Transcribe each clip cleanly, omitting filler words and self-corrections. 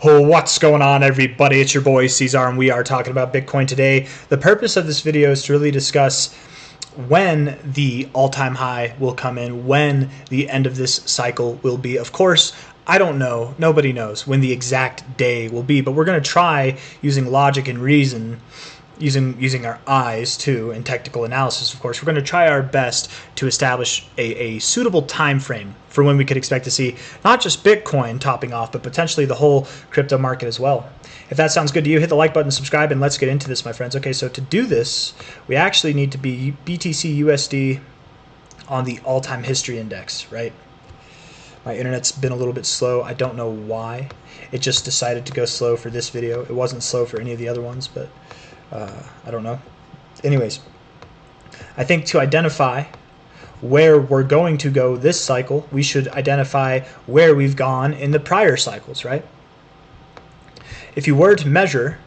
Oh, what's going on, everybody? It's your boy C-Zar, and we are talking about Bitcoin today. The purpose of this video is to really discuss when the all-time high will come in, when the end of this cycle will be. Of course, I don't know, nobody knows when the exact day will be, but we're going to try using logic and reason, using our eyes too, and technical analysis. Of course, we're going to try our best to establish a suitable time frame for when we could expect to see not just Bitcoin topping off, but potentially the whole crypto market as well. If that sounds good to you, hit the like button, subscribe, and let's get into this, my friends. Okay, so to do this, we actually need to be BTC USD on the all-time history index, right? My internet's been a little bit slow. I don't know why. It just decided to go slow for this video. It wasn't slow for any of the other ones, but I don't know. Anyways, I think to identify where we're going to go this cycle, we should identify where we've gone in the prior cycles, right? If you were to measure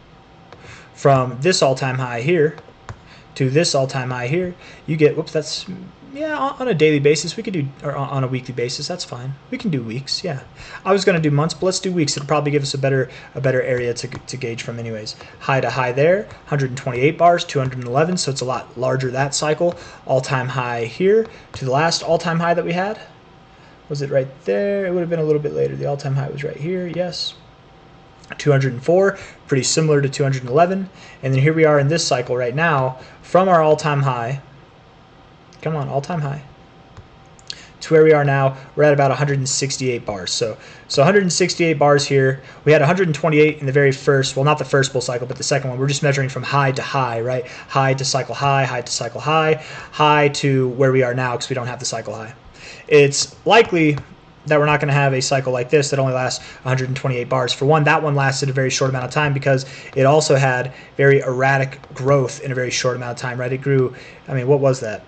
from this all-time high here to this all-time high here, you get, whoops, that's, yeah, on a daily basis. We could do, or on a weekly basis, that's fine. We can do weeks, yeah. I was going to do months, but let's do weeks. It'll probably give us a better area to gauge from anyways. High to high there, 128 bars, 211, so it's a lot larger that cycle. All-time high here to the last all-time high that we had. Was it right there? It would have been a little bit later. The all-time high was right here, yes. 204, pretty similar to 211. And then here we are in this cycle right now from our all-time high. Come on, all-time high. To where we are now, we're at about 168 bars. So 168 bars here. We had 128 in the very first, well, not the first bull cycle, but the second one. We're just measuring from high to high, right? High to cycle high, high to cycle high, high to where we are now because we don't have the cycle high. It's likely that we're not going to have a cycle like this that only lasts 128 bars. For one, that one lasted a very short amount of time because it also had very erratic growth in a very short amount of time, right? It grew, I mean, what was that?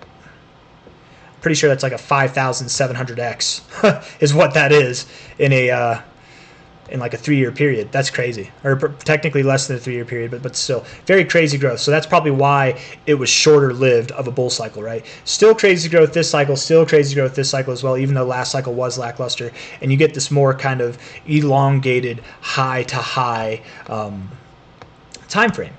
Pretty sure that's like a 5,700x is what that is in a in like a 3-year period. That's crazy, or technically less than a 3-year period, but still very crazy growth. So that's probably why it was shorter lived of a bull cycle, right? Still crazy growth this cycle, still crazy growth this cycle as well, even though last cycle was lackluster, and you get this more kind of elongated high to high time frame.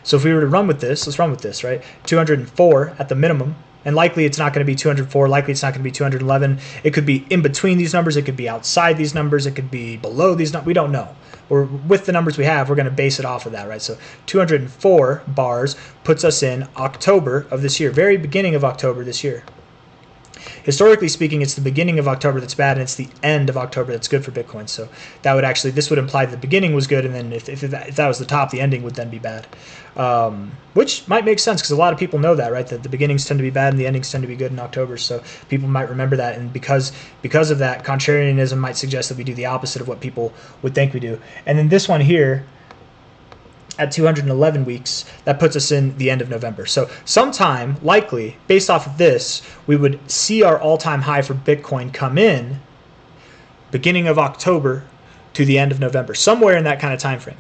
So if we were to run with this, let's run with this, right? 204 at the minimum. And likely it's not going to be 204, likely it's not going to be 211. It could be in between these numbers, it could be outside these numbers, it could be below these numbers, we don't know. Or with the numbers we have, we're going to base it off of that, right? So 204 bars puts us in October of this year, very beginning of October this year. Historically speaking, it's the beginning of October that's bad, and it's the end of October that's good for Bitcoin. So that would actually, this would imply the beginning was good, and then if that was the top, the ending would then be bad. Which might make sense because a lot of people know that, right? That the beginnings tend to be bad and the endings tend to be good in October. So people might remember that, and because of that, contrarianism might suggest that we do the opposite of what people would think we do. And then this one here, at 211 weeks, that puts us in the end of November. So sometime, likely, based off of this, we would see our all-time high for Bitcoin come in beginning of October to the end of November, somewhere in that kind of time frame.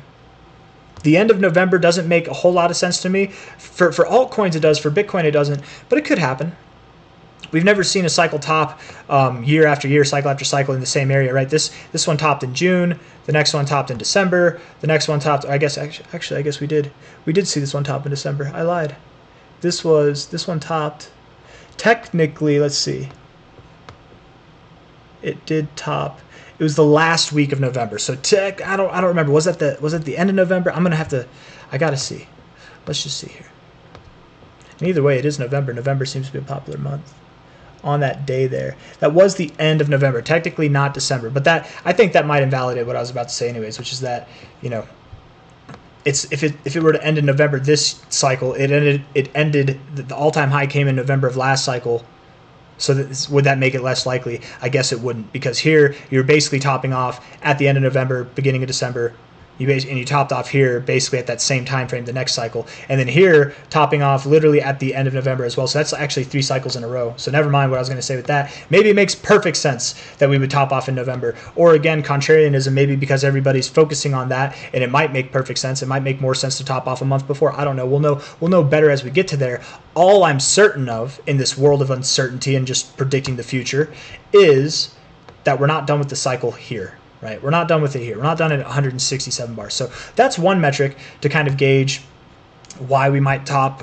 The end of November doesn't make a whole lot of sense to me. For altcoins it does, for Bitcoin it doesn't, but it could happen. We've never seen a cycle top year after year, cycle after cycle in the same area, right? This one topped in June, the next one topped in December, the next one topped, I guess we did see this one top in December. I lied. This one topped, technically, let's see. It did top. It was the last week of November. So I don't remember. Was it the end of November? I gotta see. Let's just see here. And either way, it is November. November seems to be a popular month. On that day there, that was the end of November, technically not December, but that, I think that might invalidate what I was about to say anyways, which is that, you know, it's if it were to end in November this cycle, it ended the all-time high came in November of last cycle. So would that make it less likely? I guess it wouldn't, because here you're basically topping off at the end of November, beginning of December. And you topped off here basically at that same time frame the next cycle, and then here topping off literally at the end of November as well. So that's actually 3 cycles in a row. So never mind what I was going to say with that. Maybe it makes perfect sense that we would top off in November, or again, contrarianism, maybe because everybody's focusing on that, and it might make perfect sense. It might make more sense to top off a month before. I don't know. We'll know better as we get to there. All I'm certain of in this world of uncertainty and just predicting the future is that we're not done with the cycle here. right? We're not done with it here. We're not done at 167 bars. So that's one metric to kind of gauge why we might top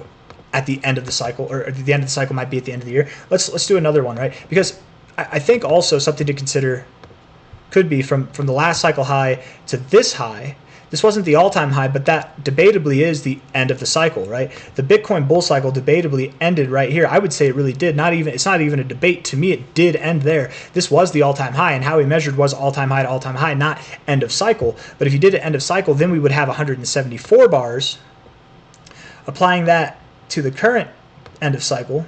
at the end of the cycle, or the end of the cycle might be at the end of the year. Let's do another one, right? Because I think also something to consider could be from the last cycle high to this high. This wasn't the all-time high, but that debatably is the end of the cycle, right? The Bitcoin bull cycle debatably ended right here. I would say it really did. It's not even a debate. To me, it did end there. This was the all-time high, and how we measured was all-time high to all-time high, not end of cycle. But if you did it end of cycle, then we would have 174 bars. Applying that to the current end of cycle,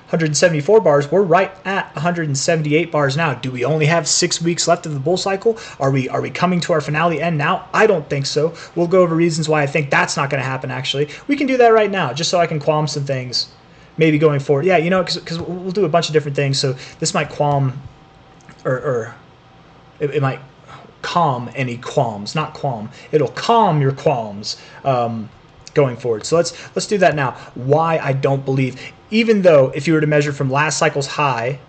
174 bars, we're right at 178 bars now. Do we only have 6 weeks left of the bull cycle? Are we coming to our finale end now? I don't think so. We'll go over reasons why I think that's not going to happen, actually. We can do that right now, just so I can qualm some things, maybe going forward. Yeah, you know, because we'll do a bunch of different things, so this might qualm, or it might calm any qualms, not qualm. It'll calm your qualms going forward. So let's do that now. Why I don't believe, even though if you were to measure from last cycle's high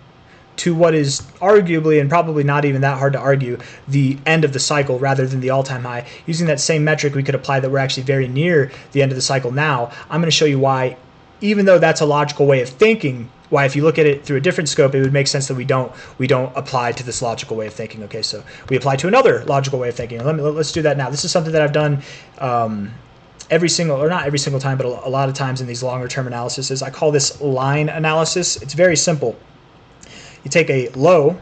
to what is arguably, and probably not even that hard to argue, the end of the cycle rather than the all-time high, using that same metric, we could apply that we're actually very near the end of the cycle now. I'm going to show you why, even though that's a logical way of thinking, why if you look at it through a different scope, it would make sense that we don't apply to this logical way of thinking. Okay, so we apply to another logical way of thinking. Let's do that now. This is something that I've done every single, or not every single time, but a lot of times in these longer term analyses. I call this line analysis. It's very simple. You take a low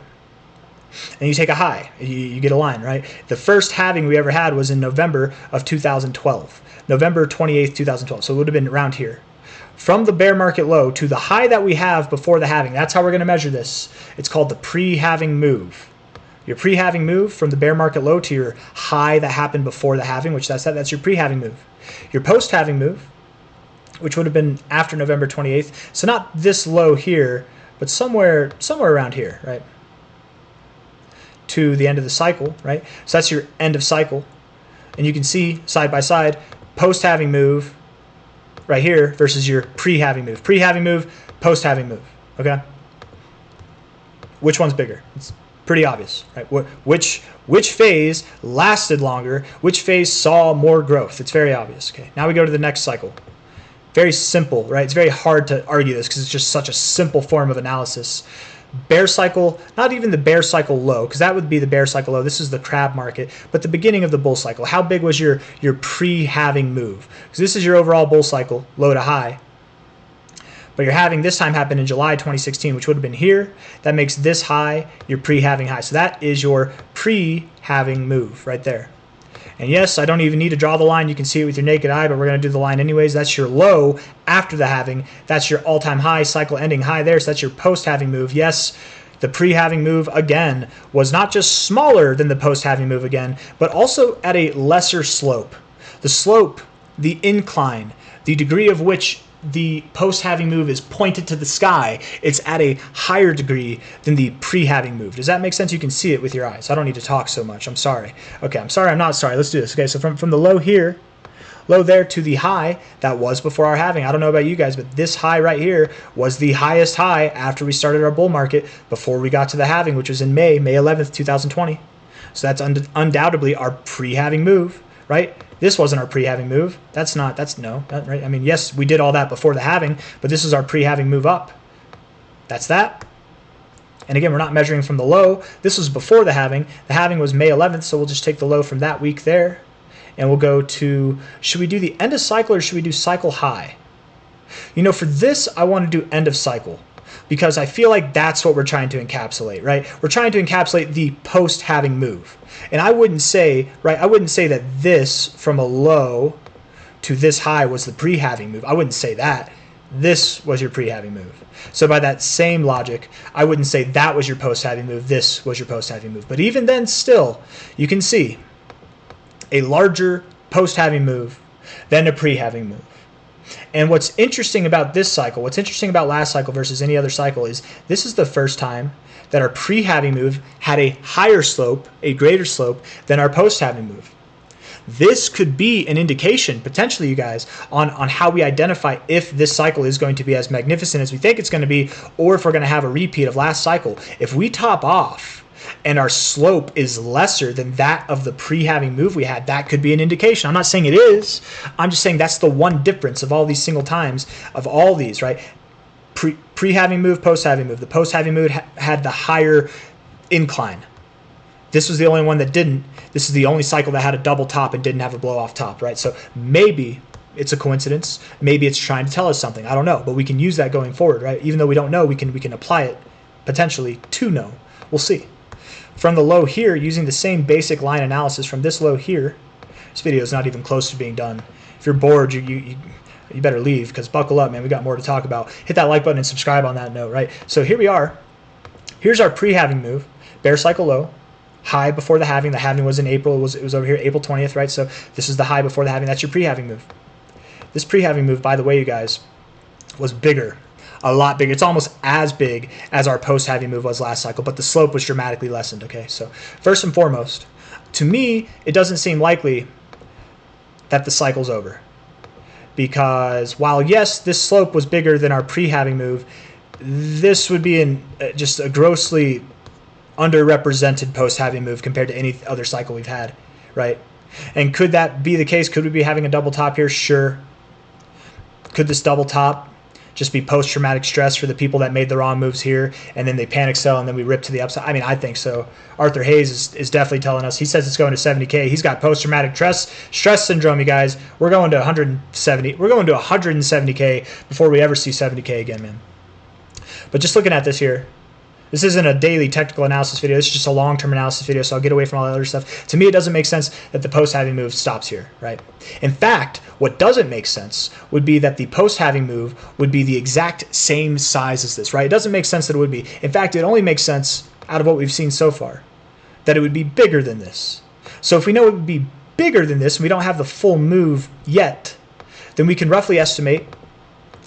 and you take a high. You get a line, right? The first halving we ever had was in November of 2012. November 28th, 2012. So it would have been around here. From the bear market low to the high that we have before the halving. That's how we're going to measure this. It's called the pre-halving move. Your pre-halving move from the bear market low to your high that happened before the halving, which that's your pre-halving move. Your post-halving move, which would have been after November 28th, so not this low here, but somewhere around here, right? To the end of the cycle, right? So that's your end of cycle. And you can see side by side, post-halving move right here versus your pre-halving move. Pre-halving move, post-halving move, okay? Which one's bigger? It's pretty obvious, right? Which phase lasted longer? Which phase saw more growth? It's very obvious. Okay. Now we go to the next cycle. Very simple, right? It's very hard to argue this because it's just such a simple form of analysis. Bear cycle, not even the bear cycle low, because that would be the bear cycle low. This is the crab market, but the beginning of the bull cycle. How big was your pre-halving move? Because this is your overall bull cycle, low to high. But your halving this time happened in July 2016, which would have been here. That makes this high your pre-halving high. So that is your pre-halving move right there. And yes, I don't even need to draw the line. You can see it with your naked eye, but we're going to do the line anyways. That's your low after the halving. That's your all-time high, cycle ending high there. So that's your post-halving move. Yes, the pre-halving move, again, was not just smaller than the post-halving move again, but also at a lesser slope. The slope, the incline, the degree of which the post-halving move is pointed to the sky, it's at a higher degree than the pre-halving move. Does that make sense? You can see it with your eyes. I don't need to talk so much. I'm sorry. Okay, I'm sorry. I'm not sorry. Let's do this. Okay, so from the low here, low there to the high that was before our halving. I don't know about you guys, but this high right here was the highest high after we started our bull market before we got to the halving, which was in May 11th, 2020. So that's undoubtedly our pre-halving move, right? This wasn't our pre-halving move. Right? I mean, yes, we did all that before the halving, but this is our pre-halving move up. That's that. And again, we're not measuring from the low. This was before the halving. The halving was May 11th, so we'll just take the low from that week there. And we'll go to, should we do the end of cycle or should we do cycle high? You know, for this, I want to do end of cycle, because I feel like that's what we're trying to encapsulate, right? We're trying to encapsulate the post-halving move. And I wouldn't say, right, I wouldn't say that this from a low to this high was the pre-halving move. I wouldn't say that. This was your pre-halving move. So by that same logic, I wouldn't say that was your post-halving move. This was your post-halving move. But even then still, you can see a larger post-halving move than a pre-halving move. And what's interesting about this cycle, what's interesting about last cycle versus any other cycle, is this is the first time that our pre-halving move had a higher slope, a greater slope, than our post-halving move. This could be an indication, potentially, you guys, on how we identify if this cycle is going to be as magnificent as we think it's going to be, or if we're going to have a repeat of last cycle. If we top off and our slope is lesser than that of the pre-halving move we had, that could be an indication. I'm not saying it is. I'm just saying that's the one difference of all these single times of all these, right? Pre-halving move, post-halving move. The post-halving move had the higher incline. This was the only one that didn't. This is the only cycle that had a double top and didn't have a blow off top, right? So maybe it's a coincidence. Maybe it's trying to tell us something. I don't know, but we can use that going forward, right? Even though we don't know, we can apply it potentially to know. We'll see. From the low here, using the same basic line analysis from this low here, this video is not even close to being done. If you're bored, you better leave, because buckle up, man. We got more to talk about. Hit that like button and subscribe on that note, right? So here we are. Here's our pre-halving move, bear cycle low. High before the halving. The halving was in April. It was over here, April 20th, right? So this is the high before the halving. That's your pre-halving move. This pre-halving move, by the way, you guys, was bigger, a lot bigger. It's almost as big as our post-halving move was last cycle, but the slope was dramatically lessened, okay? So first and foremost, to me, it doesn't seem likely that the cycle's over, because while, yes, this slope was bigger than our pre-halving move, this would be just a grossly underrepresented post-halving move compared to any other cycle we've had, right? And could that be the case? Could we be having a double top here? Sure. Could this double top just be post-traumatic stress for the people that made the wrong moves here, and then they panic sell, and then we rip to the upside? I mean, I think so. Arthur Hayes is definitely telling us. He says it's going to 70K. He's got post-traumatic stress syndrome, you guys. We're going to 170. We're going to 170K before we ever see 70K again, man. But just looking at this here, this isn't a daily technical analysis video. This is just a long-term analysis video, so I'll get away from all that other stuff. To me, it doesn't make sense that the post-halving move stops here, right? In fact, what doesn't make sense would be that the post-halving move would be the exact same size as this, right? It doesn't make sense that it would be. In fact, it only makes sense out of what we've seen so far that it would be bigger than this. So if we know it would be bigger than this and we don't have the full move yet, then we can roughly estimate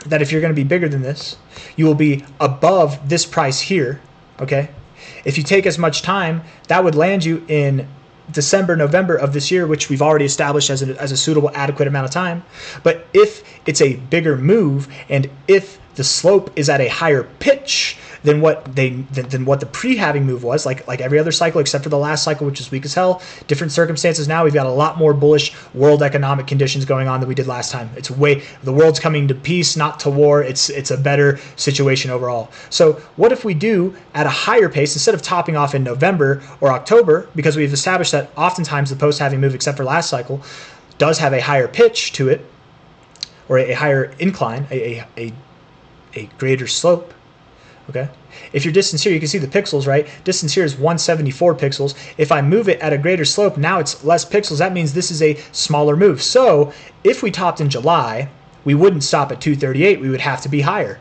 that if you're going to be bigger than this, you will be above this price here. Okay, if you take as much time, that would land you in December, November of this year, which we've already established as a suitable, adequate amount of time. But if it's a bigger move, and if the slope is at a higher pitch than what the pre-halving move was, like every other cycle except for the last cycle, which is weak as hell. Different circumstances now. We've got a lot more bullish world economic conditions going on than we did last time. The world's coming to peace, not to war. It's a better situation overall. So what if we do at a higher pace instead of topping off in November or October, because we've established that oftentimes the post-halving move, except for last cycle, does have a higher pitch to it, or a higher incline, a greater slope. Okay, if your distance here, you can see the pixels, right? Distance here is 174 pixels. If I move it at a greater slope, now it's less pixels. That means this is a smaller move. So if we topped in July, we wouldn't stop at 238. We would have to be higher.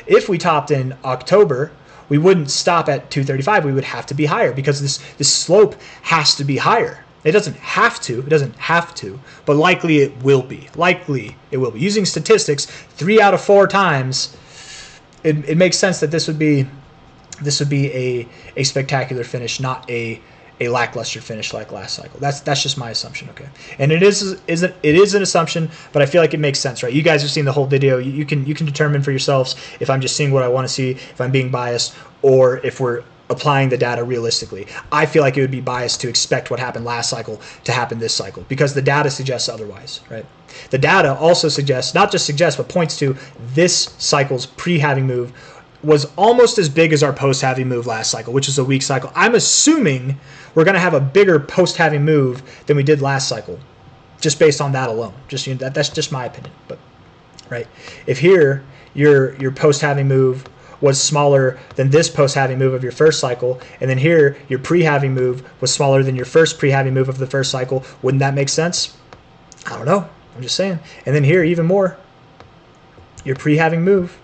If we topped in October, we wouldn't stop at 235. We would have to be higher, because this slope has to be higher. It doesn't have to. It doesn't have to, but likely it will be. Likely it will be. Using statistics, 3 out of 4 times, it makes sense that this would be a spectacular finish, not a lackluster finish like last cycle. That's just my assumption, okay? And it is an assumption, but I feel like it makes sense, right? You guys have seen the whole video. You can determine for yourselves if I'm just seeing what I want to see, if I'm being biased, or if we're applying the data realistically. I feel like it would be biased to expect what happened last cycle to happen this cycle, because the data suggests otherwise, right? The data also suggests, not just suggests, but points to this cycle's pre-halving move was almost as big as our post-halving move last cycle, which is a weak cycle. I'm assuming we're going to have a bigger post-halving move than we did last cycle, just based on that alone. Just that's just my opinion, but right. If here your post-halving move was smaller than this post-halving move of your first cycle, and then here your pre-halving move was smaller than your first pre-halving move of the first cycle, wouldn't that make sense? I don't know. I'm just saying. And then here, even more, your pre-halving move,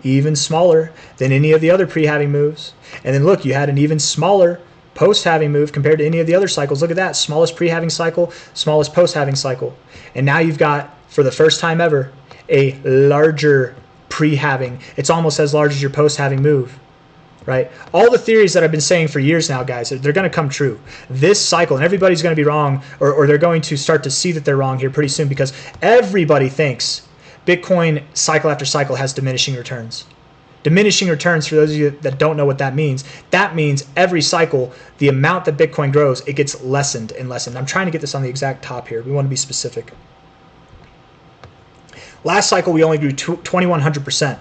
even smaller than any of the other pre-halving moves. And then look, you had an even smaller post-halving move compared to any of the other cycles. Look at that, smallest pre-halving cycle, smallest post-halving cycle. And now you've got, for the first time ever, a larger pre-halving. It's almost as large as your post-halving move, right? All the theories that I've been saying for years now, guys, they're going to come true. This cycle, and everybody's going to be wrong, or they're going to start to see that they're wrong here pretty soon, because everybody thinks Bitcoin cycle after cycle has diminishing returns. Diminishing returns, for those of you that don't know what that means every cycle, the amount that Bitcoin grows, it gets lessened and lessened. I'm trying to get this on the exact top here. We want to be specific. Last cycle, we only grew 2,100%.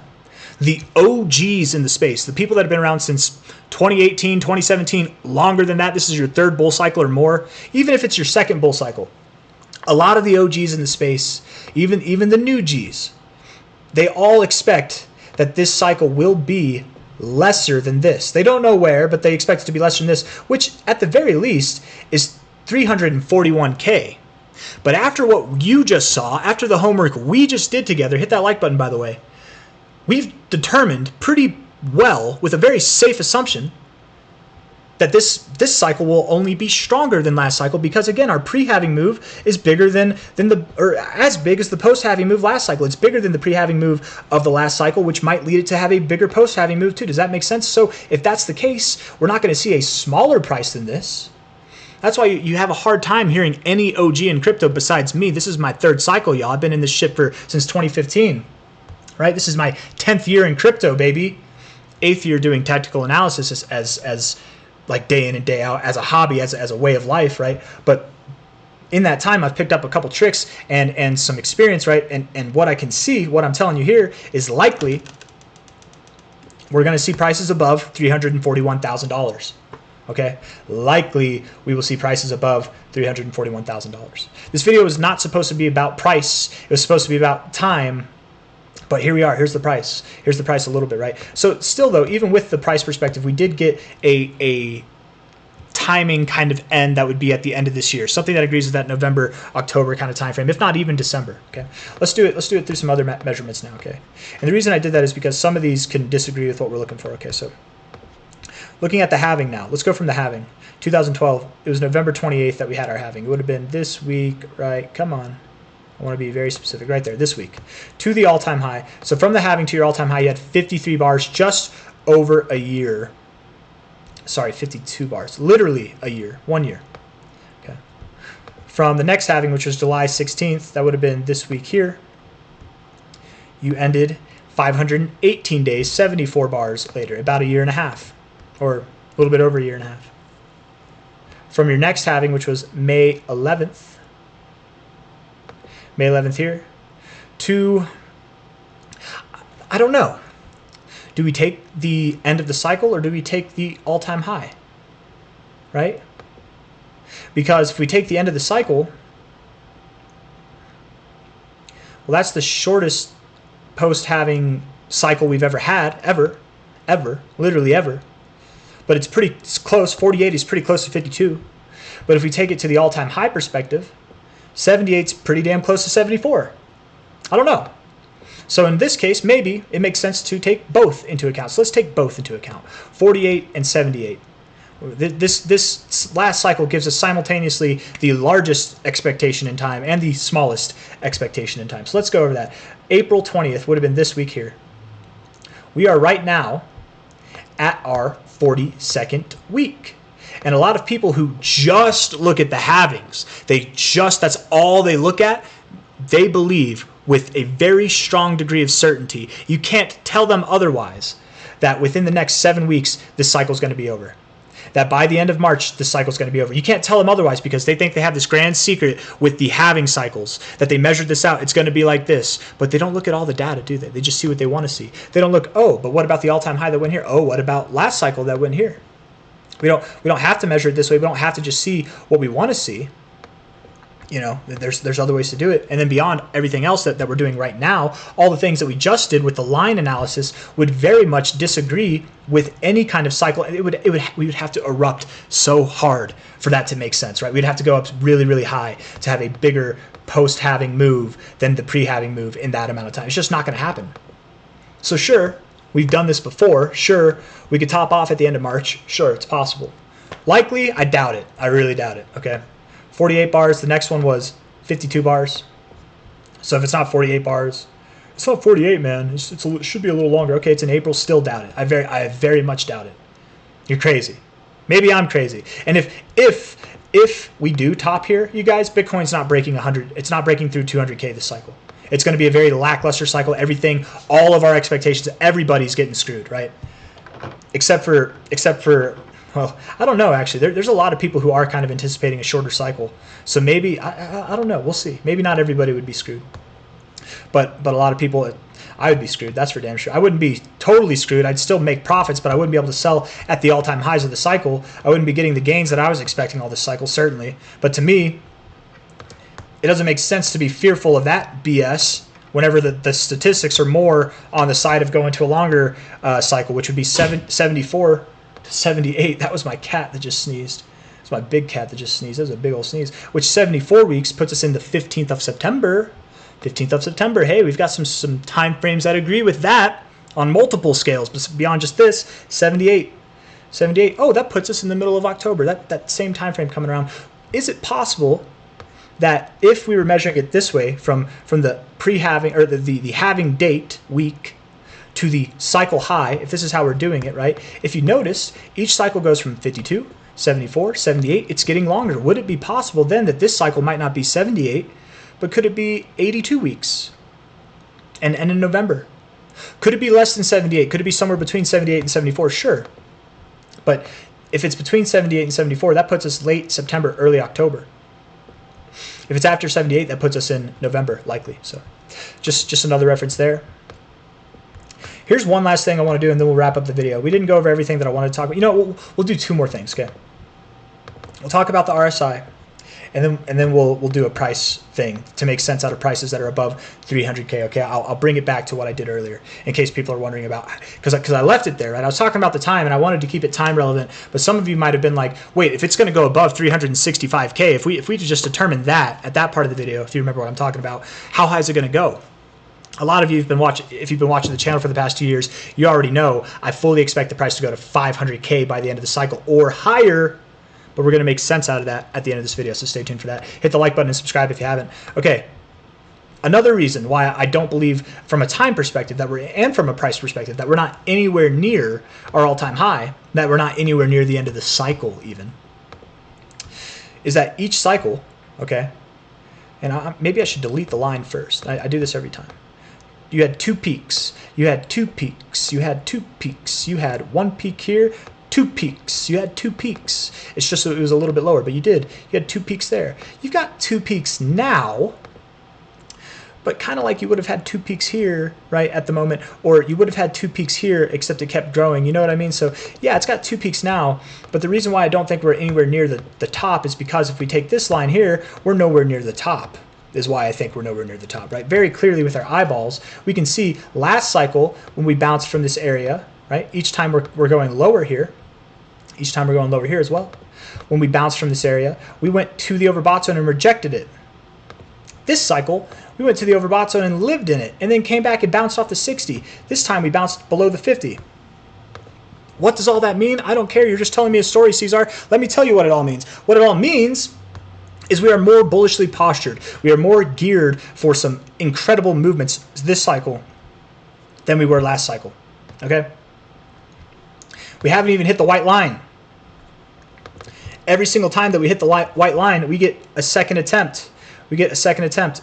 The OGs in the space, the people that have been around since 2018, 2017, longer than that, this is your third bull cycle or more, even if it's your second bull cycle, a lot of the OGs in the space, even the new Gs, they all expect that this cycle will be lesser than this. They don't know where, but they expect it to be lesser than this, which at the very least is 341K. But after what you just saw, after the homework we just did together, hit that like button, by the way, we've determined pretty well, with a very safe assumption, that this cycle will only be stronger than last cycle, because again, our pre-halving move is bigger than or as big as the post-halving move last cycle. It's bigger than the pre-halving move of the last cycle, which might lead it to have a bigger post-halving move too. Does that make sense? So if that's the case, we're not going to see a smaller price than this. That's why you have a hard time hearing any OG in crypto besides me. This is my third cycle, y'all. I've been in this shit since 2015, right? This is my 10th year in crypto, baby. 8th year doing tactical analysis as like day in and day out, as a hobby, as a way of life, right? But in that time, I've picked up a couple tricks and some experience, right? And what I can see, what I'm telling you here, is likely we're going to see prices above $341,000. Okay, likely we will see prices above $341,000. This video was not supposed to be about price. It was supposed to be about time. But here we are. Here's the price. Here's the price a little bit, right? So still, though, even with the price perspective, we did get a timing kind of end that would be at the end of this year, something that agrees with that November, October kind of time frame, if not even December. Okay, let's do it. Let's do it through some other measurements now. Okay, and the reason I did that is because some of these can disagree with what we're looking for. Okay, so looking at the halving now, let's go from the halving. 2012, it was November 28th that we had our halving. It would have been this week, right? Come on. I want to be very specific right there, this week, to the all-time high. So from the halving to your all-time high, you had 53 bars, just over a year. Sorry, 52 bars, literally a year, 1 year. Okay. From the next halving, which was July 16th, that would have been this week here, you ended 518 days, 74 bars later, about a year and a half, or a little bit over a year and a half. From your next halving, which was May 11th, May 11th here, to, I don't know. Do we take the end of the cycle or do we take the all-time high, right? Because if we take the end of the cycle, well, that's the shortest post-halving cycle we've ever had, ever, literally ever. But it's close. 48 is pretty close to 52. But if we take it to the all-time high perspective, 78 is pretty damn close to 74. I don't know. So in this case, maybe it makes sense to take both into account. So let's take both into account, 48 and 78. This last cycle gives us simultaneously the largest expectation in time and the smallest expectation in time. So let's go over that. April 20th would have been this week here. We are right now at our 42nd week. And a lot of people who just look at the halvings, that's all they look at, they believe with a very strong degree of certainty, you can't tell them otherwise, that within the next 7 weeks, this cycle is going to be over. That by the end of March, this cycle is going to be over. You can't tell them otherwise because they think they have this grand secret with the halving cycles, that they measured this out. It's going to be like this. But they don't look at all the data, do they? They just see what they want to see. They don't look, oh, but what about the all-time high that went here? Oh, what about last cycle that went here? We don't have to measure it this way. We don't have to just see what we want to see. You know, there's other ways to do it. And then beyond everything else that we're doing right now, all the things that we just did with the line analysis would very much disagree with any kind of cycle. We would have to erupt so hard for that to make sense, right? We'd have to go up really, really high to have a bigger post-halving move than the pre-halving move in that amount of time. It's just not going to happen. So sure, we've done this before. Sure, we could top off at the end of March. Sure, it's possible. Likely, I doubt it. I really doubt it, okay? 48 bars. The next one was 52 bars. So if it's not 48 bars, it's not 48, man. It should be a little longer. Okay, it's in April. Still doubt it. I very much doubt it. You're crazy. Maybe I'm crazy. And if we do top here, you guys, Bitcoin's not breaking 100. It's not breaking through 200K this cycle. It's going to be a very lackluster cycle. Everything, all of our expectations, everybody's getting screwed, right? Except for, well, I don't know, actually. There's a lot of people who are kind of anticipating a shorter cycle. So maybe, I don't know. We'll see. Maybe not everybody would be screwed. But a lot of people, I would be screwed. That's for damn sure. I wouldn't be totally screwed. I'd still make profits, but I wouldn't be able to sell at the all-time highs of the cycle. I wouldn't be getting the gains that I was expecting all this cycle, certainly. But to me, it doesn't make sense to be fearful of that BS whenever the statistics are more on the side of going to a longer cycle, which would be 74 to 78. That was my cat that just sneezed. It's my big cat that just sneezed. That was a big old sneeze. Which 74 weeks puts us in the 15th of September. 15th of September. Hey, we've got some time frames that agree with that on multiple scales, but beyond just this, 78. 78. Oh, that puts us in the middle of October. That same time frame coming around. Is it possible that if we were measuring it this way, from the pre-halving or the halving date week to the cycle high, if this is how we're doing it, right? If you notice, each cycle goes from 52, 74, 78. It's getting longer. Would it be possible then that this cycle might not be 78, but could it be 82 weeks and in November? Could it be less than 78? Could it be somewhere between 78 and 74? Sure. But if it's between 78 and 74, that puts us late September, early October. If it's after 78, that puts us in November, likely. So just another reference there. Here's one last thing I want to do, and then we'll wrap up the video. We didn't go over everything that I wanted to talk about. You know, we'll do two more things, okay? We'll talk about the RSI, and then we'll do a price thing to make sense out of prices that are above 300K, okay? I'll bring it back to what I did earlier in case people are wondering about, because I left it there, right? I was talking about the time, and I wanted to keep it time relevant, but some of you might have been like, wait, if it's going to go above 365K, if we just determined that at that part of the video, if you remember what I'm talking about, how high is it going to go? A lot of you have been watching, if you've been watching the channel for the past 2 years, you already know I fully expect the price to go to 500K by the end of the cycle or higher, but we're going to make sense out of that at the end of this video, so stay tuned for that. Hit the like button and subscribe if you haven't. Okay, another reason why I don't believe from a time perspective and from a price perspective that we're not anywhere near our all-time high, that we're not anywhere near the end of the cycle even, is that each cycle, okay, and maybe I should delete the line first. I do this every time. You had two peaks. You had two peaks. You had two peaks. You had one peak here, two peaks. You had two peaks. It's just it was a little bit lower, but you had two peaks there. You've got two peaks now, but kind of like you would have had two peaks here, right, at the moment, or you would have had two peaks here, except it kept growing. You know what I mean? So yeah, it's got two peaks now, but the reason why I don't think we're anywhere near the top is because if we take this line here, we're nowhere near the top. Is why I think we're nowhere near the top, right? Very clearly with our eyeballs, we can see last cycle when we bounced from this area, right? Each time we're going lower here. Each time we're going lower here as well. When we bounced from this area, we went to the overbought zone and rejected it. This cycle, we went to the overbought zone and lived in it, and then came back and bounced off the 60. This time we bounced below the 50. What does all that mean? I don't care. You're just telling me a story, C-Zar. Let me tell you what it all means. What it all means is we are more bullishly postured. We are more geared for some incredible movements this cycle than we were last cycle, okay? We haven't even hit the white line. Every single time that we hit the white line, we get a second attempt. We get a second attempt.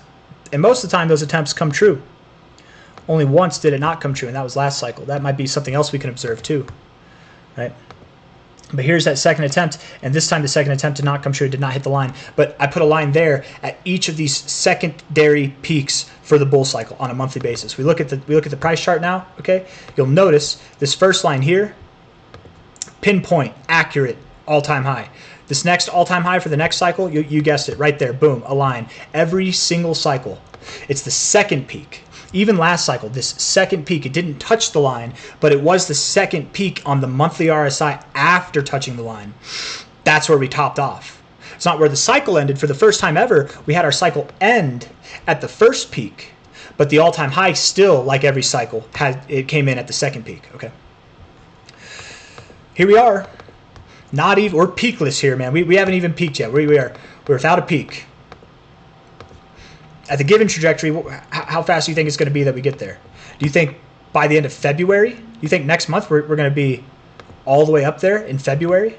And most of the time, those attempts come true. Only once did it not come true, and that was last cycle. That might be something else we can observe too, right? But here's that second attempt, and this time the second attempt did not come true, did not hit the line. But I put a line there at each of these secondary peaks for the bull cycle on a monthly basis. We look at the price chart now, okay? You'll notice this first line here, pinpoint, accurate, all-time high. This next all-time high for the next cycle, you guessed it, right there, boom, a line. Every single cycle. It's the second peak. Even last cycle, this second peak, it didn't touch the line, but it was the second peak on the monthly RSI after touching the line. That's where we topped off. It's not where the cycle ended. For the first time ever, we had our cycle end at the first peak, but the all-time high still, like every cycle, it came in at the second peak, okay? Here we are. Not even, we're peakless here, man. We haven't even peaked yet. We're without a peak. At the given trajectory, how fast do you think it's going to be that we get there? Do you think by the end of February? Do you think next month we're going to be all the way up there in February?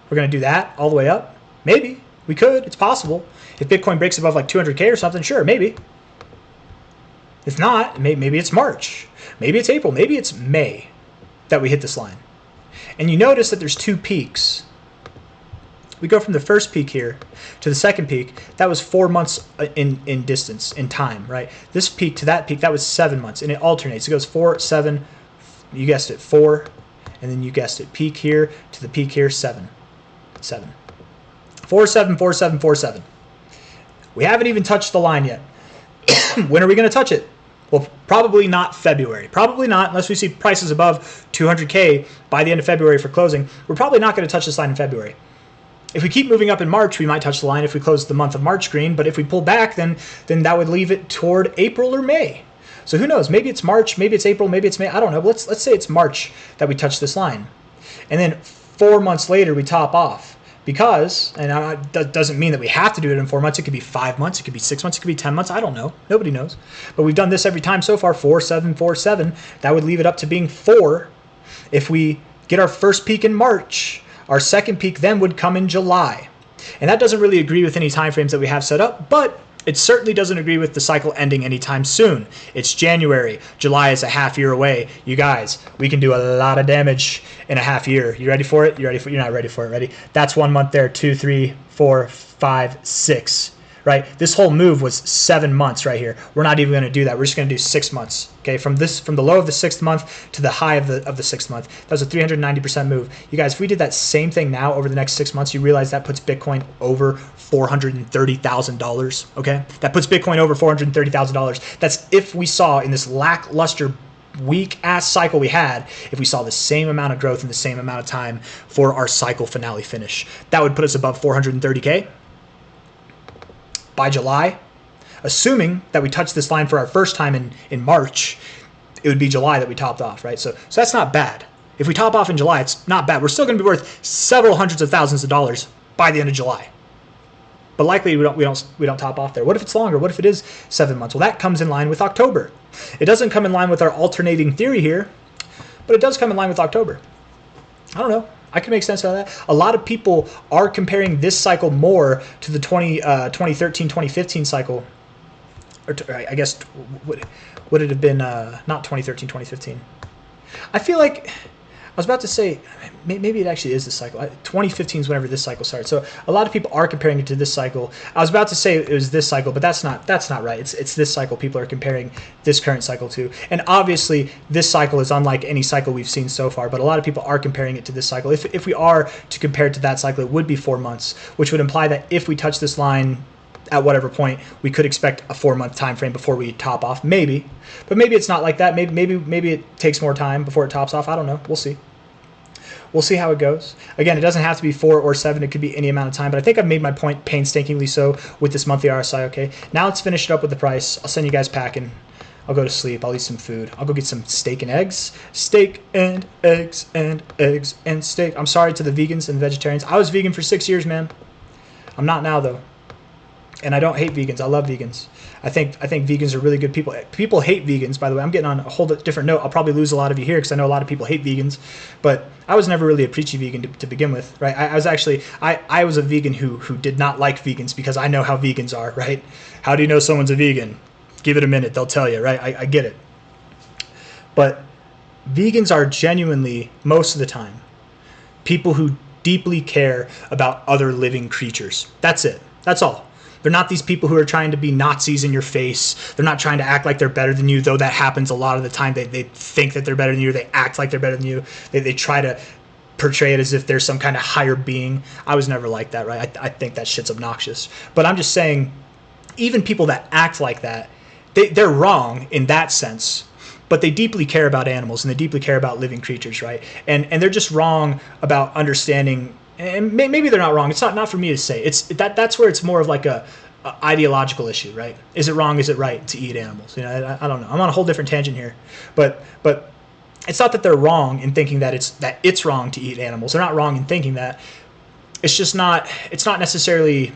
We're going to do that all the way up? Maybe. We could. It's possible. If Bitcoin breaks above like 200K or something, sure, maybe. If not, maybe it's March, maybe it's April, maybe it's May that we hit this line. And you notice that there's two peaks. We go from the first peak here to the second peak. That was 4 months in distance, in time, right? This peak to that peak, that was 7 months, and it alternates. It goes 4, 7, you guessed it, 4, and then you guessed it, peak here to the peak here, 7, 7. 4, 7, 4, 7, 4, 7. We haven't even touched the line yet. When are we going to touch it? Well, probably not February. Probably not, unless we see prices above 200K by the end of February for closing. We're probably not going to touch this line in February. If we keep moving up in March, we might touch the line if we close the month of March green. But if we pull back, then that would leave it toward April or May. So who knows? Maybe it's March, maybe it's April, maybe it's May. I don't know. Let's say it's March that we touch this line. And then 4 months later, we top off. Because, and that doesn't mean that we have to do it in 4 months. It could be 5 months. It could be 6 months. It could be 10 months. I don't know. Nobody knows. But we've done this every time so far. 4, 7, 4, 7. That would leave it up to being 4. If we get our first peak in March, our second peak then would come in July. And that doesn't really agree with any time frames that we have set up, but it certainly doesn't agree with the cycle ending anytime soon. It's January. July is a half year away. You guys, we can do a lot of damage in a half year. You ready for it? You're not ready for it. Ready? That's 1 month there. 2, 3, 4, 5, 6. Right? This whole move was 7 months right here. We're not even going to do that. We're just going to do 6 months. Okay, from the low of the 6th month to the high of the 6th month. That was a 390% move. You guys, if we did that same thing now over the next 6 months, you realize that puts Bitcoin over $430,000. Okay, that puts Bitcoin over $430,000. That's if we saw in this lackluster weak ass cycle we had, if we saw the same amount of growth in the same amount of time for our cycle finale finish. That would put us above 430K. By July, assuming that we touch this line for our first time in March, it would be July that we topped off, right? So that's not bad. If we top off in July, it's not bad. We're still going to be worth several hundreds of thousands of dollars by the end of July. But likely we don't top off there. What if it's longer? What if it is 7 months? Well, that comes in line with October. It doesn't come in line with our alternating theory here, but it does come in line with October. I don't know. I can make sense out of that. A lot of people are comparing this cycle more to the 2013, 2015 cycle. Or I guess, would it have been not 2013, 2015? I feel like, I was about to say, maybe it actually is this cycle. 2015 is whenever this cycle started. So a lot of people are comparing it to this cycle. I was about to say it was this cycle, but that's not right. It's this cycle people are comparing this current cycle to. And obviously this cycle is unlike any cycle we've seen so far, but a lot of people are comparing it to this cycle. If we are to compare it to that cycle, it would be 4 months, which would imply that if we touch this line at whatever point, we could expect a 4 month time frame before we top off. Maybe, but maybe it's not like that. Maybe it takes more time before it tops off. I don't know. We'll see. We'll see how it goes. Again, it doesn't have to be 4 or 7. It could be any amount of time. But I think I've made my point painstakingly so with this monthly RSI. Okay. Now let's finish it up with the price. I'll send you guys packing. I'll go to sleep. I'll eat some food. I'll go get some steak and eggs. Steak and eggs and eggs and steak. I'm sorry to the vegans and the vegetarians. I was vegan for 6 years, man. I'm not now though. And I don't hate vegans. I love vegans. I think vegans are really good people. People hate vegans, by the way. I'm getting on a whole different note. I'll probably lose a lot of you here because I know a lot of people hate vegans. But I was never really a preachy vegan to begin with, right? I was actually, I was a vegan who did not like vegans because I know how vegans are, right? How do you know someone's a vegan? Give it a minute. They'll tell you, right? I get it. But vegans are genuinely, most of the time, people who deeply care about other living creatures. That's it. That's all. They're not these people who are trying to be Nazis in your face. They're not trying to act like they're better than you, though that happens a lot of the time. They think that they're better than you. Or they act like they're better than you. They try to portray it as if there's some kind of higher being. I was never like that, right? I think that shit's obnoxious. But I'm just saying, even people that act like that, they're wrong in that sense. But they deeply care about animals and they deeply care about living creatures, right? And they're just wrong about understanding. And maybe they're not wrong. It's not for me to say. That's where it's more of like a ideological issue, right? Is it wrong? Is it right to eat animals? You know, I don't know. I'm on a whole different tangent here, but it's not that they're wrong in thinking that it's wrong to eat animals. They're not wrong in thinking that. It's just not. It's not necessarily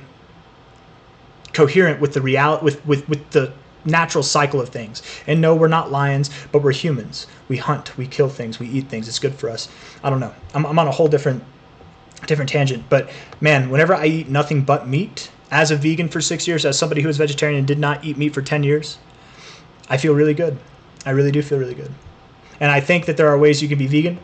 coherent with the reality with the natural cycle of things. And no, we're not lions, but we're humans. We hunt. We kill things. We eat things. It's good for us. I don't know. I'm on a whole different tangent, but man, whenever I eat nothing but meat as a vegan for 6 years, as somebody who was vegetarian and did not eat meat for 10 years, I feel really good. I really do feel really good. And I think that there are ways you can be vegan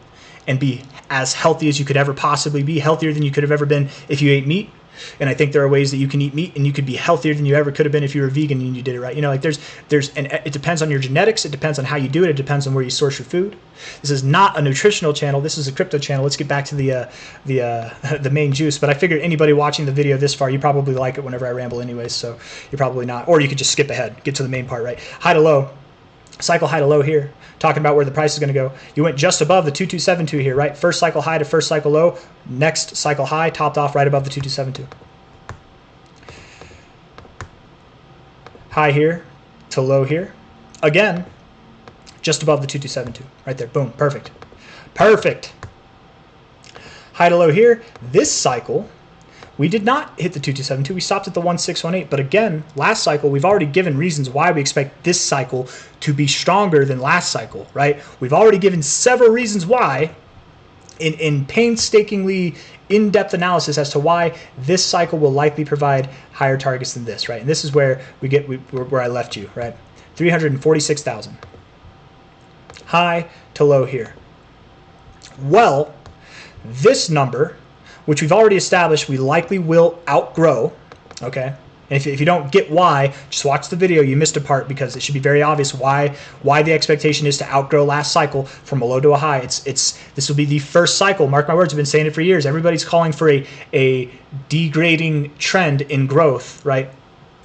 and be as healthy as you could ever possibly be, healthier than you could have ever been if you ate meat. And I think there are ways that you can eat meat and you could be healthier than you ever could have been if you were vegan and you did it right. You know, like and it depends on your genetics. It depends on how you do it. It depends on where you source your food. This is not a nutritional channel. This is a crypto channel. Let's get back to the main juice. But I figured anybody watching the video this far, you probably like it whenever I ramble anyways. So you're probably not, or you could just skip ahead, get to the main part, right? High to low, cycle high to low here. Talking about where the price is going to go. You went just above the 2272 here, right? First cycle high to first cycle low. Next cycle high topped off right above the 2272. High here to low here. Again, just above the 2272. Right there. Boom. Perfect. Perfect. High to low here. This cycle, we did not hit the 2272. We stopped at the 1618. But again, last cycle, we've already given reasons why we expect this cycle to be stronger than last cycle, right? We've already given several reasons why in painstakingly in-depth analysis as to why this cycle will likely provide higher targets than this, right? And this is where where I left you, right? 346,000. High to low here. Well, this number, which we've already established we likely will outgrow, okay? And if you don't get why, just watch the video. You missed a part because it should be very obvious why the expectation is to outgrow last cycle from a low to a high. This will be the first cycle. Mark my words, I've been saying it for years. Everybody's calling for a degrading trend in growth, right?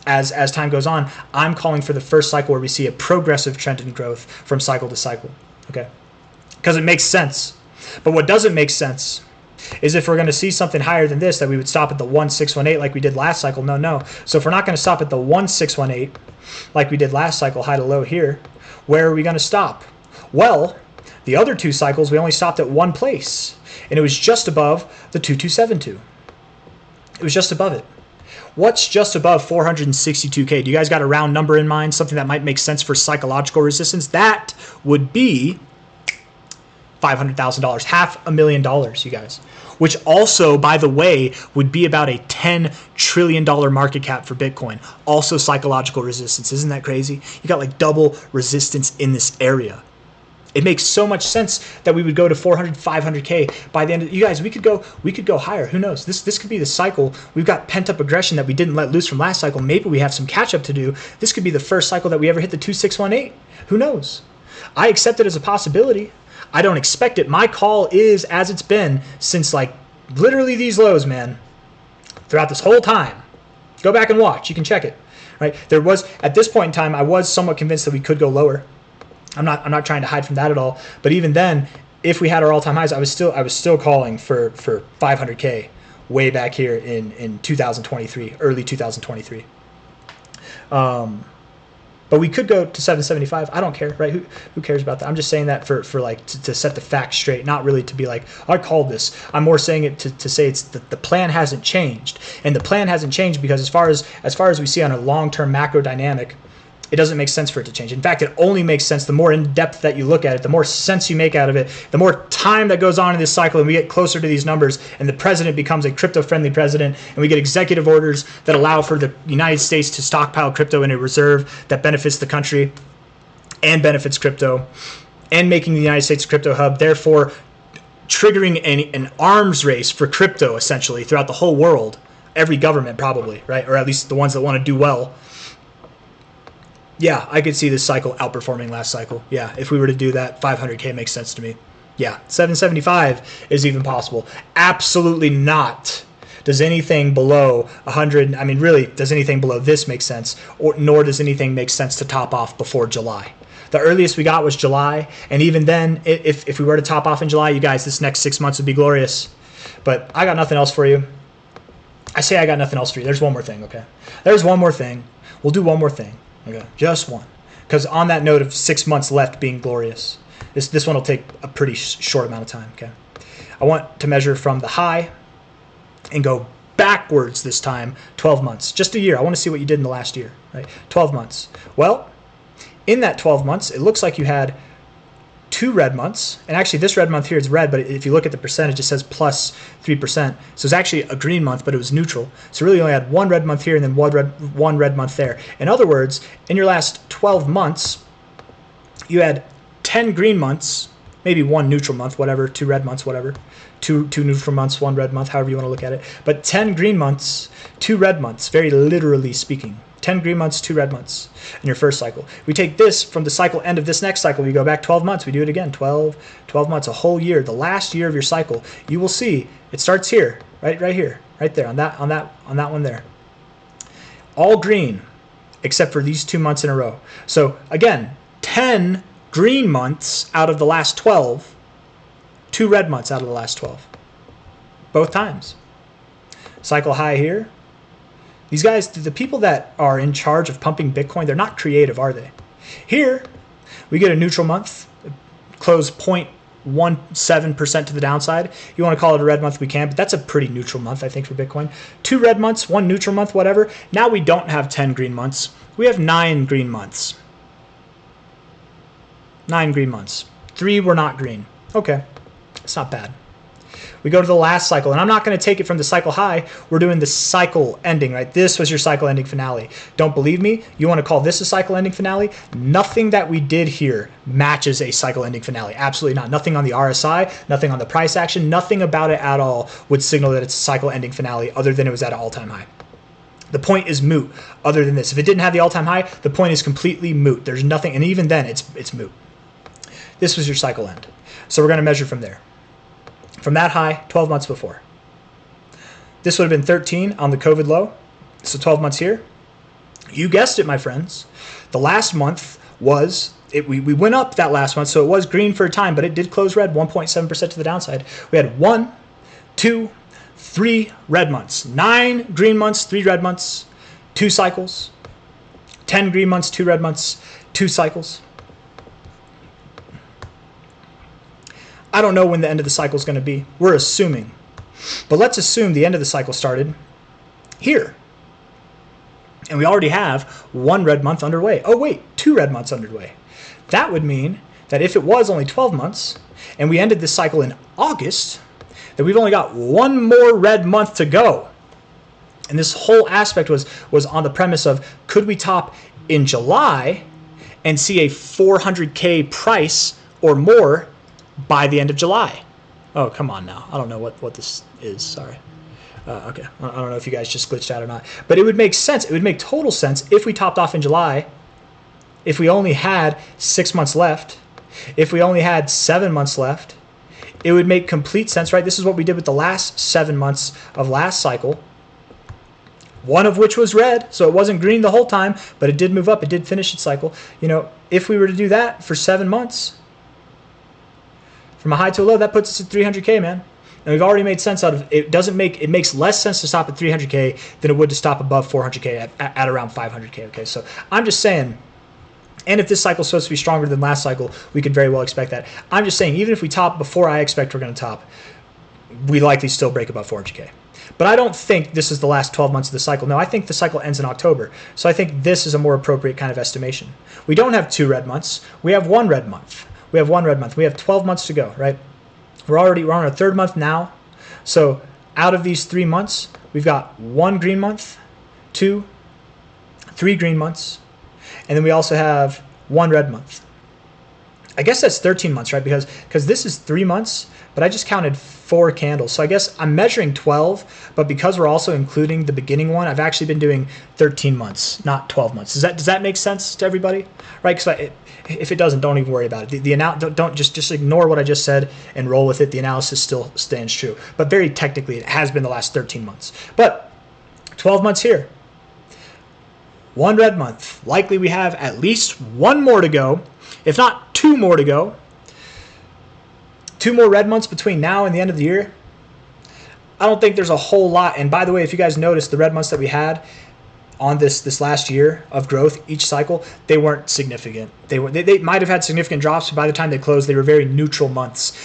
As time goes on, I'm calling for the first cycle where we see a progressive trend in growth from cycle to cycle, okay? Because it makes sense. But what doesn't make sense is if we're going to see something higher than this, that we would stop at the 1618 like we did last cycle. No. So if we're not going to stop at the 1618 like we did last cycle, high to low here, where are we going to stop? Well, the other two cycles, we only stopped at one place, and it was just above the 2272. It was just above it. What's just above 462K? Do you guys got a round number in mind, something that might make sense for psychological resistance? That would be $500,000, $500,000, you guys, which also, by the way, would be about a $10 trillion market cap for Bitcoin. Also psychological resistance. Isn't that crazy? You got like double resistance in this area. It makes so much sense that we would go to 400, 500K by the end of, you guys, we could go higher. Who knows? This could be the cycle. We've got pent-up aggression that we didn't let loose from last cycle. Maybe we have some catch-up to do. This could be the first cycle that we ever hit the 2618. Who knows? I accept it as a possibility. I don't expect it. My call is as it's been since like literally these lows, man, throughout this whole time. Go back and watch. You can check it, right? There was, at this point in time, I was somewhat convinced that we could go lower. I'm not trying to hide from that at all. But even then, if we had our all-time highs, I was still calling for 500K way back here in 2023, early 2023. But we could go to 775. I don't care, right? Who cares about that? I'm just saying that for like to set the facts straight, not really to be like, I called this. I'm more saying it to say it's the plan hasn't changed. And the plan hasn't changed because as far as we see on a long-term macro dynamic, it doesn't make sense for it to change. In fact, it only makes sense the more in-depth that you look at it, the more sense you make out of it, the more time that goes on in this cycle and we get closer to these numbers and the president becomes a crypto-friendly president and we get executive orders that allow for the United States to stockpile crypto in a reserve that benefits the country and benefits crypto and making the United States a crypto hub, therefore triggering an arms race for crypto essentially throughout the whole world, every government probably, right? Or at least the ones that want to do well. Yeah, I could see this cycle outperforming last cycle. Yeah, if we were to do that, 500K makes sense to me. Yeah, 775 is even possible. Absolutely not. Does anything below 100, I mean, really, does anything below this make sense? Nor does anything make sense to top off before July. The earliest we got was July, and even then, if we were to top off in July, you guys, this next 6 months would be glorious. But I got nothing else for you. I say I got nothing else for you. There's one more thing, okay? There's one more thing. We'll do one more thing. Okay, just one. Because on that note of 6 months left being glorious, this one will take a pretty short amount of time, okay? I want to measure from the high and go backwards this time, 12 months. Just a year. I want to see what you did in the last year, right? 12 months. Well, in that 12 months, it looks like you had 2 red months. And actually, this red month here is red, but if you look at the percentage, it says plus 3%. So it's actually a green month, but it was neutral. So really, you only had 1 red month here and then one red month there. In other words, in your last 12 months, you had 10 green months, maybe one neutral month, whatever, 2 red months, whatever, two neutral months, 1 red month, however you want to look at it. But 10 green months, 2 red months, very literally speaking. 10 green months, 2 red months in your first cycle. We take this from the cycle end of this next cycle. We go back 12 months. We do it again, 12 months, a whole year, the last year of your cycle. You will see it starts here, right here, right there, on that one there. All green, except for these 2 months in a row. So again, 10 green months out of the last 12, 2 red months out of the last 12. Both times. Cycle high here. These guys, the people that are in charge of pumping Bitcoin, they're not creative, are they? Here, we get a neutral month, close 0.17% to the downside. You want to call it a red month, we can, but that's a pretty neutral month, I think, for Bitcoin. 2 red months, 1 neutral month, whatever. Now we don't have 10 green months. We have 9 green months. 9 green months. 3 were not green. Okay, it's not bad. We go to the last cycle, and I'm not going to take it from the cycle high. We're doing the cycle ending, right? This was your cycle ending finale. Don't believe me? You want to call this a cycle ending finale? Nothing that we did here matches a cycle ending finale. Absolutely not. Nothing on the RSI, nothing on the price action, nothing about it at all would signal that it's a cycle ending finale other than it was at an all-time high. The point is moot other than this. If it didn't have the all-time high, the point is completely moot. There's nothing, and even then, it's moot. This was your cycle end. So we're going to measure from there. From that high, 12 months before. This would have been 13 on the COVID low, so 12 months here. You guessed it, my friends. The last month was, we went up that last month, so it was green for a time, but it did close red, 1.7% to the downside. We had 1, 2, 3 red months, 9 green months, 3 red months, 2 cycles, 10 green months, 2 red months, 2 cycles. I don't know when the end of the cycle is going to be. We're assuming. But let's assume the end of the cycle started here. And we already have 1 red month underway. Oh, wait, 2 red months underway. That would mean that if it was only 12 months and we ended this cycle in August, that we've only got 1 more red month to go. And this whole aspect was on the premise of, could we top in July and see a 400K price or more by the end of July? Oh, come on now. I don't know what this is. Sorry. Okay. I don't know if you guys just glitched out or not. But it would make sense. It would make total sense if we topped off in July, if we only had 6 months left, if we only had 7 months left. It would make complete sense, right? This is what we did with the last 7 months of last cycle, one of which was red, so it wasn't green the whole time, but it did move up. It did finish its cycle. You know, if we were to do that for 7 months, from a high to a low, that puts us at 300K, man. And we've already made sense out of it. It makes less sense to stop at 300K than it would to stop above 400K at around 500K. Okay, so I'm just saying, and if this cycle is supposed to be stronger than last cycle, we could very well expect that. I'm just saying, even if we top before I expect we're going to top, we likely still break above 400K. But I don't think this is the last 12 months of the cycle. No, I think the cycle ends in October. So I think this is a more appropriate kind of estimation. We don't have 2 red months. We have 1 red month. We have 1 red month. We have 12 months to go, right? We're on our 3rd month now. So out of these 3 months, we've got 1 green month, 2, 3 green months, and then we also have 1 red month. I guess that's 13 months, right? Because this is 3 months, but I just counted 4 candles. So I guess I'm measuring 12, but because we're also including the beginning one, I've actually been doing 13 months, not 12 months. Does that make sense to everybody? Right? Because if it doesn't, don't even worry about it. Don't just ignore what I just said and roll with it. The analysis still stands true. But very technically, it has been the last 13 months. But 12 months here. 1 red month. Likely we have at least 1 more to go, if not 2 more to go. 2 more red months between now and the end of the year. I don't think there's a whole lot. And by the way, if you guys noticed, the red months that we had on this last year of growth, each cycle, they weren't significant. They might have had significant drops, but by the time they closed, they were very neutral months.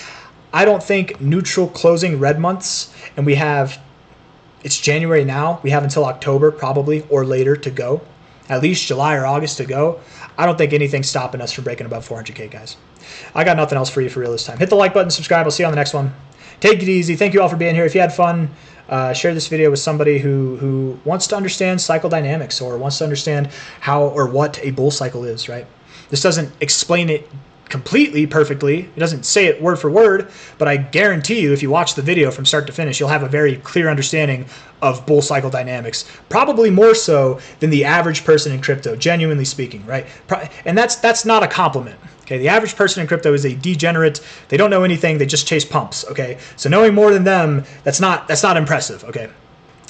I don't think neutral closing red months, and it's January now, we have until October probably or later to go, at least July or August to go. I don't think anything's stopping us from breaking above 400K, guys. I got nothing else for you for real this time. Hit the like button, subscribe. I'll see you on the next one. Take it easy. Thank you all for being here. If you had fun, share this video with somebody who wants to understand cycle dynamics or wants to understand how or what a bull cycle is, right? This doesn't explain it completely perfectly. It doesn't say it word for word, but I guarantee you if you watch the video from start to finish, you'll have a very clear understanding of bull cycle dynamics, probably more so than the average person in crypto, genuinely speaking, right? And that's not a compliment. Okay, the average person in crypto is a degenerate. They don't know anything. They just chase pumps. Okay, so knowing more than them, that's not impressive. Okay,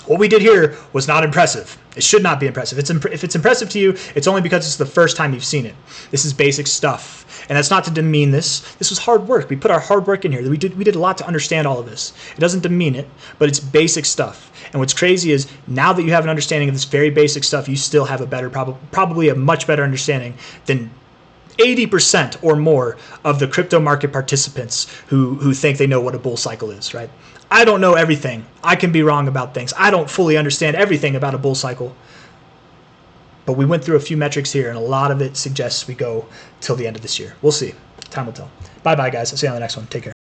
what we did here was not impressive. It should not be impressive. If it's impressive to you, it's only because it's the first time you've seen it. This is basic stuff, and that's not to demean this. This was hard work. We put our hard work in here. We did a lot to understand all of this. It doesn't demean it, but it's basic stuff. And what's crazy is now that you have an understanding of this very basic stuff, you still have a better, probably a much better understanding than 80% or more of the crypto market participants who think they know what a bull cycle is, right? I don't know everything. I can be wrong about things. I don't fully understand everything about a bull cycle. But we went through a few metrics here, and a lot of it suggests we go till the end of this year. We'll see. Time will tell. Bye-bye, guys. I'll see you on the next one. Take care.